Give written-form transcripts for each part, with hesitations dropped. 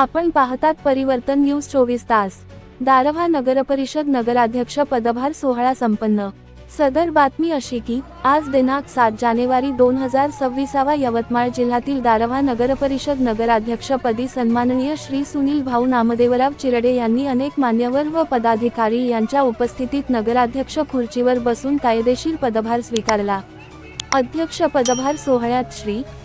आपण पाहतात परिवर्तन न्यूज 24 तास। दारव्हा नगरपरिषद नगराध्यक्ष पदभार सोहळा संपन्न। सदर बातमी अशी की आज दिनांक 7 जानेवारी 2026 यवतमाळ जिल्ह्यातील दारव्हा नगरपरिषद नगराध्यक्षपदी सन्माननीय श्री सुनील भाऊ नामदेवराव चिरडे यांनी अनेक मान्यवर व पदाधिकारी यांच्या उपस्थितीत नगराध्यक्ष खुर्चीवर बसून कायदेशीर पदभार स्वीकारला। अध्यक्ष पदभार सोहळ्यात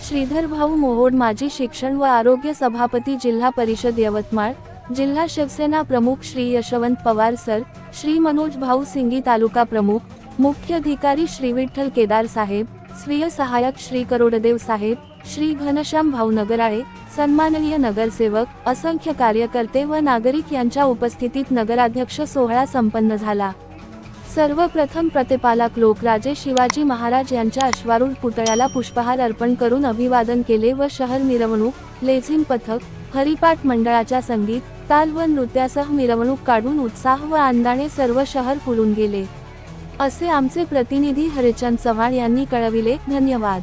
श्रीधर भाऊ मोहोड माजी शिक्षण व आरोग्य सभापती जिल्हा परिषद यवतमाळ, जिल्हा शिवसेना प्रमुख श्री यशवंत पवार सर, श्री मनोज भाऊ सिंगी तालुका प्रमुख, मुख्याधिकारी श्री विठ्ठल केदार साहेब, स्वीय सहायक श्री करोडदेव साहेब, श्री घनश्याम भाऊ नगराळे, सन्माननीय नगरसेवक, असंख्य कार्यकर्ते व नागरिक यांच्या उपस्थितीत नगराध्यक्ष सोहळा संपन्न झाला। सर्वप्रथम प्रतिपालक लोकराजे शिवाजी महाराज यांच्या अश्वारूढ पुतळ्याला पुष्पहार अर्पण करून अभिवादन केले व शहर मिरवणूक, लेझिम पथक, हरिपाठ मंडळाच्या संगीत, ताल व नृत्यासह मिरवणूक काढून उत्साह व आनंदाने सर्व शहर फुलून गेले, असे आमचे प्रतिनिधी हरिचंद चव्हाण यांनी कळविले। धन्यवाद।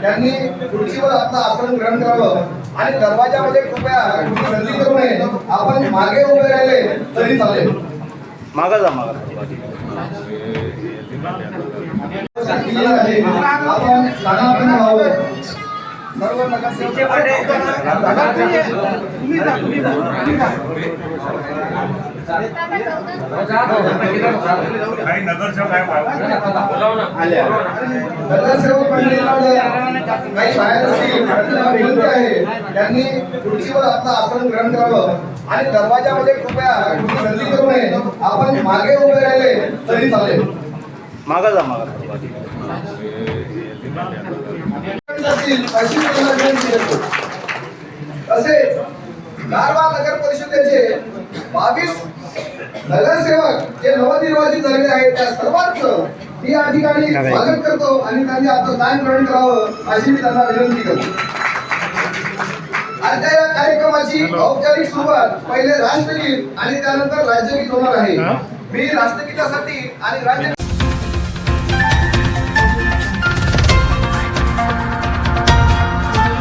त्यांनी खुर्चीवर आपलं आसन ग्रहण करावं आणि दरवाजामध्ये कृपया गर्दी करू नये। आपण मागे उभे राहिले तरी चालेल। मागा जा मागा। आपण स्थानापन्न व्हावं। सर्व नगरसेवक त्यांनी खुर्चीवर आपलं आसन ग्रहण करावं आणि दरवाजामध्ये कृपया गर्दी करू नये। आपण मागे उभे राहिले तरी चालेल। मागा जा मागा। तसेच दारव्हा नगर परिषदेचे 22 नगरसेवक जे नवनिर्वाचित झालेले आहेत त्या सर्वांचं मी या ठिकाणी स्वागत करतो आणि त्यांनी आपलं स्थान ग्रहण करावं अशी मी त्यांना विनंती करतो। आजच्या या कार्यक्रमाची औपचारिक सुरुवात पहिले राष्ट्रगीत आणि त्यानंतर राज्यगीत होणार आहे। मी राष्ट्रगीतासाठी आणि राज्यगीत